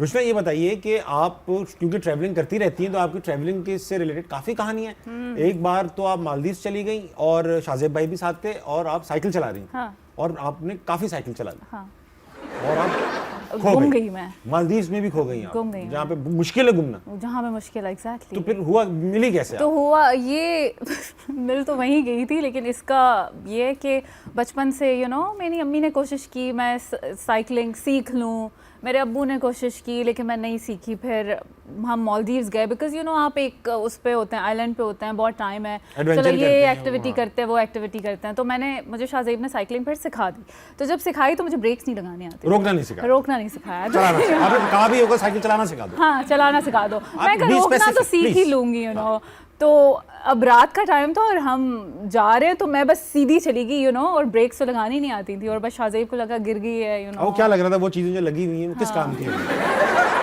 रुशना ये बताइए कि आप क्योंकि ट्रैवलिंग करती रहती हैं तो आपकी ट्रैवलिंग के से रिलेटेड काफ़ी कहानी है। एक बार तो आप मालदीव चली गई और शाहजेब भाई भी साथ थे और आप साइकिल चला रही हाँ। और आपने काफ़ी साइकिल चला ली हाँ। और आप गुम गई मैं, मालदीव में भी खो गई आप, गुम गई जहाँ पे मुश्किल है घूमना, जहाँ पे मुश्किल है। एग्जैक्टली। तो फिर हुआ, मिली कैसे तो आप? हुआ ये मिल तो वहीं गई थी, लेकिन इसका ये है कि बचपन से मेरी अम्मी ने कोशिश की मैं साइकिलिंग सीख लूँ, मेरे अब्बू ने कोशिश की लेकिन मैं नहीं सीखी। फिर हम मालदीव्स गए बिकॉज आप एक उस पे होते हैं, आइलैंड पे होते हैं, बहुत टाइम है, चलो ये एक्टिविटी करते हैं वो एक्टिविटी करते हैं। तो मुझे शाहजेब ने साइकिलिंग फिर सिखा दी। तो जब सिखाई तो मुझे ब्रेक्स नहीं लगाने आते, रोकना नहीं सिखाया, कहा भी होगा साइकिल चलाना सिखा दो। हाँ, चलाना सिखा दो। मैं रोकना तो सीख ही लूंगी तो अब रात का टाइम था और हम जा रहे हैं तो मैं बस सीधी चली गई और ब्रेक्स तो लगानी नहीं आती थी और बस शाहजेब को लगा गिर गई है वो क्या लग रहा था, वो चीजें जो लगी हुई हैं किस काम की है?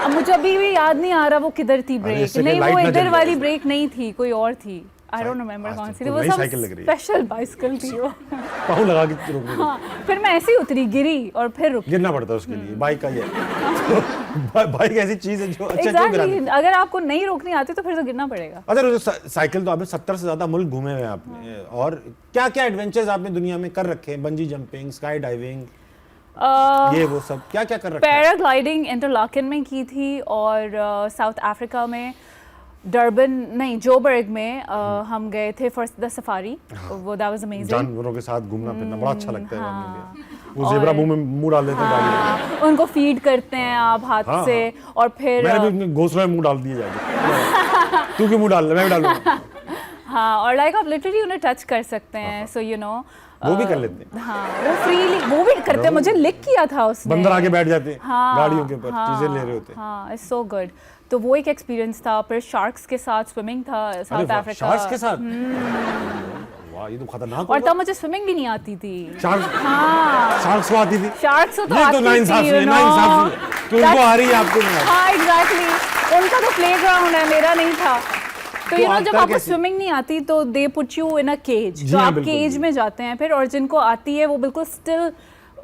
अब मुझे अभी भी याद नहीं आ रहा वो किधर थी ब्रेक। नहीं, वो इधर वाली ब्रेक नहीं थी, कोई और थी। आई डोंट रिमेंबर कौन सी थी। वो सब स्पेशल बाइसिकल थी वो। पाँव लगा के रुक गई। हाँ, फिर मैं ऐसे ही उतरी, गिरी और फिर रुक। गिरना पड़ता है उसके लिए, बाइक का ये बाइक ऐसी चीज है जो अच्छा क्यों गिराती? अगर आपको नहीं रोकनी आती तो फिर तो गिरना पड़ेगा। अच्छा, साइकिल तो आपने 70 से ज्यादा मुल्क घूमे हुए आपने, और क्या क्या एडवेंचर्स आपने दुनिया में कर रखे हैं? बंजी जंपिंग, स्काई डाइविंग, ये वो सब क्या क्या कर रखा है? पैराग्लाइडिंग इंटरलाकन में की थी और साउथ अफ्रीका में डरबन नहीं जोबर्ग में हम गए थे फॉर द सफारी। वो दैट वाज अमेजिंग। जानवरों के साथ घूमना फिरना बड़ा अच्छा लगता है। हाँ। वो ज़ेब्रा मुंह में मुंह डाल देते हैं गाड़ी में। उनको फीड करते हैं आप हाथ से। और फिर मैंने भी उनके घोंसले में मुंह डाल दिए जाके। तू क्यों मुंह डाल रहा है, मैं भी डालूंगा। हाँ, और लाइक आप लिटरली उन्हें टच कर सकते हैं। सो वो भी कर लेते हैं। हाँ, वो फ्रीली वो भी करते हैं। मुझे लिख किया था उसने। बंदर आके बैठ जाते हैं गाड़ियों के ऊपर, हाँ, चीजें ले रहे होते हैं। हाँ, इट्स सो गुड। तो वो एक एक्सपीरियंस था। फिर शार्क्स के साथ स्विमिंग था साउथ अफ्रीका। शार्क्स के साथ? वाह, ये तो खतरनाक। और तब मुझे स्विमिंग भी नहीं आती थी। हाँ, शार्क्स को आती थी। शार्क्स को तो ये तो नाइंसाफी है, नाइंसाफी है कि उनको आ रही है आपको नहीं। हाँ, एग्जैक्टली। उनका तो प्लेग्राउंड है, मेरा नहीं था। तो जब आपको स्विमिंग नहीं आती तो they put you in a cage. तो आप केज में जाते हैं फिर, और जिनको आती है वो बिल्कुल स्टिल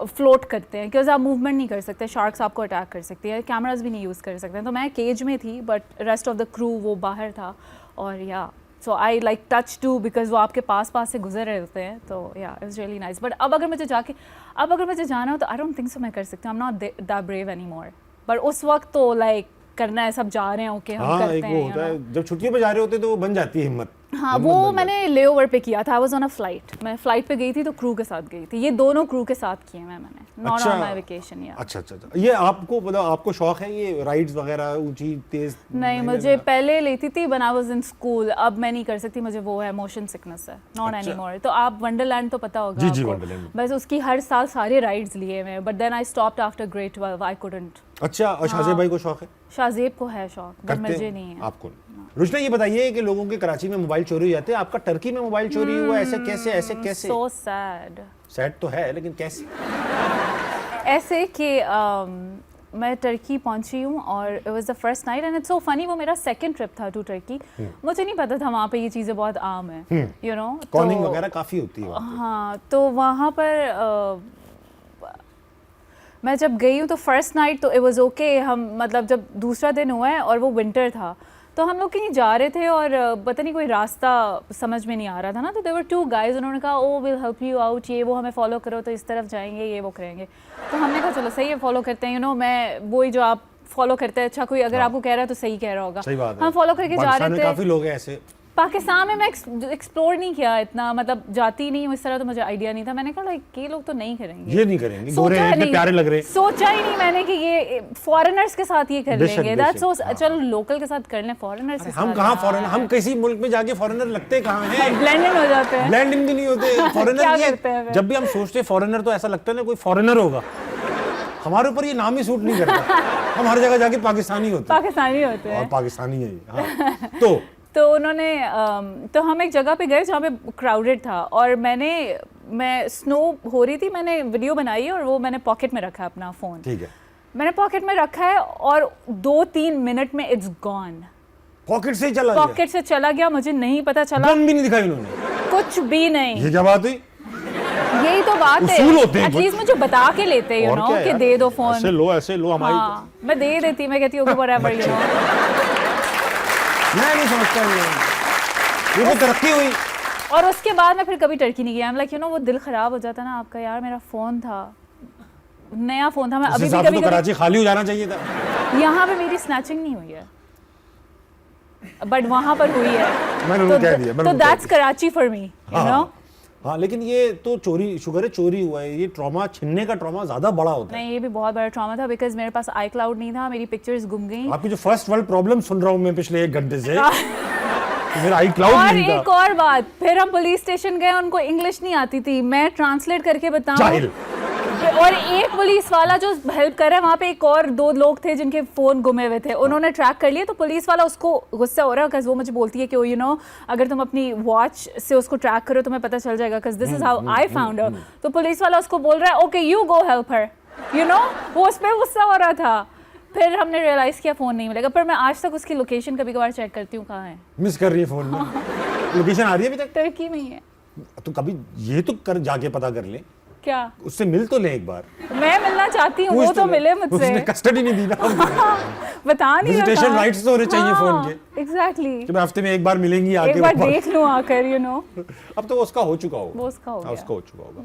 फ्लोट करते हैं क्योंकि आप मूवमेंट नहीं कर सकते। शार्क्स आपको अटैक कर सकती है, कैमरास भी नहीं यूज़ कर सकते हैं। तो मैं केज में थी but rest of the crew वो बाहर था। और या so I like touch to because वो आपके पास से गुजर रहे होते हैं। तो या इट्स रियली नाइस। बट अब अगर मुझे जाना हो तो आई डोंट थिंक सो मैं कर सकती हूँ। I am not that brave any more. But उस वक्त तो लाइक करना है, सब जा रहे हैं, ओके हम करते हैं। एक वो होता है जब छुट्टियों पे जा रहे होते तो वो बन जाती है हिम्मत। हाँ, वो मैंने लेओवर पे किया था। I was on a flight. मैं फ्लाइट पे गई थी तो क्रू के साथ गई थी। ये दोनों क्रू के साथ किए मैंने, नॉट ऑन माय वेकेशन। या अच्छा। ये आपको मतलब आपको शौक है ये राइड्स वगैरह ऊंची तेज? नहीं, मुझे पहले लेती थी when I was in school. अब मैं नहीं कर सकती, मुझे वो है मोशन सिकनेस है, नॉट एनीमोर। तो आप वंडरलैंड तो पता होगा जी, आपको। वंडरलैंड बस उसकी हर साल सारे राइड्स लिए मैं, but then I stopped after grade 12। I couldn't. अच्छा, और शाहजेब भाई को शौक है? शाहजेब को है शौक, बट मुझे नहीं है। आपको? रुशना ये बताइए कि लोगों के कराची में मोबाइल चोरी हो जाते हैं, आपका टर्की में मोबाइल चोरी हुआ, ऐसे कैसे? So sad. सैड तो है लेकिन कैसे? ऐसे कि मैं टर्की पहुंची हूँ और it was the first night and it's so funny. वो मेरा सेकंड ट्रिप था टू टर्की। मुझे नहीं पता था वहाँ पे ये चीज़ें बहुत आम है, यू नो। कॉलिंग वगैरह काफ़ी होती है। हाँ, तो वहाँ पर मैं जब गई हूँ तो फर्स्ट नाइट तो इट वाज ओके। हम मतलब जब दूसरा दिन हुआ है और वो विंटर था तो हम लोग कहीं जा रहे थे और पता नहीं कोई रास्ता समझ में नहीं आ रहा था ना। तो देयर वर टू गाइज, उन्होंने कहा oh will help you out, ये वो हमें फॉलो करो तो इस तरफ जाएंगे, ये वो करेंगे। तो हमने कहा चलो सही है, फॉलो करते हैं। यू नो, मैं वही जो आप फॉलो करते हैं, अच्छा कोई अगर आपको कह रहा है तो सही कह रहा होगा। सही बात है। हम फॉलो करके जा रहे थे। काफ़ी लोग हैं ऐसे। पाकिस्तान में मैं एक्सप्लोर नहीं किया इतना, मतलब जाती नहीं हूँ इस तरह, तो मुझे आइडिया नहीं था। मैंने कहा लाइक ये लोग तो नहीं करेंगे, ये नहीं करेंगे, गोरे हैं, इतने प्यारे लग रहे हैं। सोचा ही नहीं मैंने कि ये फॉरेनर्स के साथ ये कर लेंगे। दैट्स सो, चलो लोकल के साथ कर लें, फॉरेनर्स के साथ हम कहाँ फॉरेनर, हम किसी मुल्क में जाके फॉरेनर लगते कहाँ हैं? ब्लेंड हो जाते हैं। ब्लेंड इन भी नहीं होते फॉरेनर। जब भी हम सोचते हैं फॉरेनर तो ऐसा लगता है ना कोई फॉरेनर होगा। हमारे ऊपर ये नाम ही सूट नहीं करता। हम हर जगह जाके पाकिस्तानी होते हैं और पाकिस्तानी है। तो उन्होंने तो हम एक जगह पे गए जहाँ पे क्राउडेड था और मैं स्नो हो रही थी, मैंने वीडियो बनाई और वो मैंने पॉकेट में रखा अपना फ़ोन। ठीक है, मैंने पॉकेट में रखा है और 2-3 मिनट में इट्स गॉन। पॉकेट से चला गया, मुझे नहीं पता चला। गन भी नहीं दिखाई उन्होंने? कुछ भी नहीं। ये क्या बात हुई? यही तो बात है, उसूल होते हैं एटलीस्ट मुझे बता के लेते यू नो कि दे दो फोन, ऐसे लो हमारी। हाँ, मैं दे देती, मैं कहती हूँ व्हाटएवर यू नो। मैं नहीं समझता ये तो तरक्की हुई। और उसके बाद मैं फिर कभी टर्की नहीं गया। लाइक यू नो वो दिल खराब हो जाता ना आपका, यार मेरा फोन था, नया फोन था, मैं अभी भी कभी कराची खाली हो जाना चाहिए था। यहाँ पे मेरी स्नैचिंग नहीं हुई है बट वहाँ पर हुई है, मैंने कह दिया, तो that's Karachi for me you know. हाँ, लेकिन ये तो चोरी, शुगर है चोरी हुआ है, ये ट्रॉमा, छीनने का ट्रॉमा ज्यादा बड़ा होता है। नहीं, ये भी बहुत बड़ा ट्रॉमा था बिकॉज मेरे पास आई क्लाउड नहीं था, मेरी पिक्चर्स गुम गई। आपकी जो फर्स्ट वर्ल्ड प्रॉब्लम सुन रहा हूँ मैं पिछले 1 घंटे से, मेरा आई क्लाउड नहीं था। और एक और बात, फिर हम पुलिस स्टेशन गए, उनको इंग्लिश नहीं आती थी, मैं ट्रांसलेट करके बताऊं, और एक पुलिस वाला जो हेल्प कर रहा है, वहाँ पे एक और 2 लोग थे जिनके फोन गुमे हुए थे, उन्होंने ट्रैक कर लिया। तो पुलिस वाला उसको गुस्सा हो रहा है बिकॉज वो मुझे बोलती है कि यू नो अगर तुम अपनी वॉच से उसको ट्रैक करो तुम्हें पता चल जाएगा, because this is how I found her. तो पुलिस वाला उसको बोल रहा है okay you go help her, you know, वो उस पर गुस्सा हो रहा था। फिर हमने रियलाइज किया फोन नहीं मिलेगा, पर मैं आज तक उसकी लोकेशन कभी कभार चेक करती हूँ कहाँ है। मिस कर रही है फोन में, लोकेशन आ रही है अभी तक? टर्की में ही है। तो कभी ये तो कर जाके पता कर ले, क्या उससे मिल तो ले एक बार। मैं मिलना चाहती हूँ, वो तो मिले मुझसे। उसने कस्टडी नहीं दी ना, बता नहीं रहा। विजिटेशन राइट्स तो होने चाहिए फोन के। एग्जैक्टली, कि मैं हफ्ते में 1 बार मिलेंगी आके, एक बार देख लूँ आकर यू नो। अब तो उसका हो चुका होगा, वो उसका हो गया। उसका हो चुका होगा।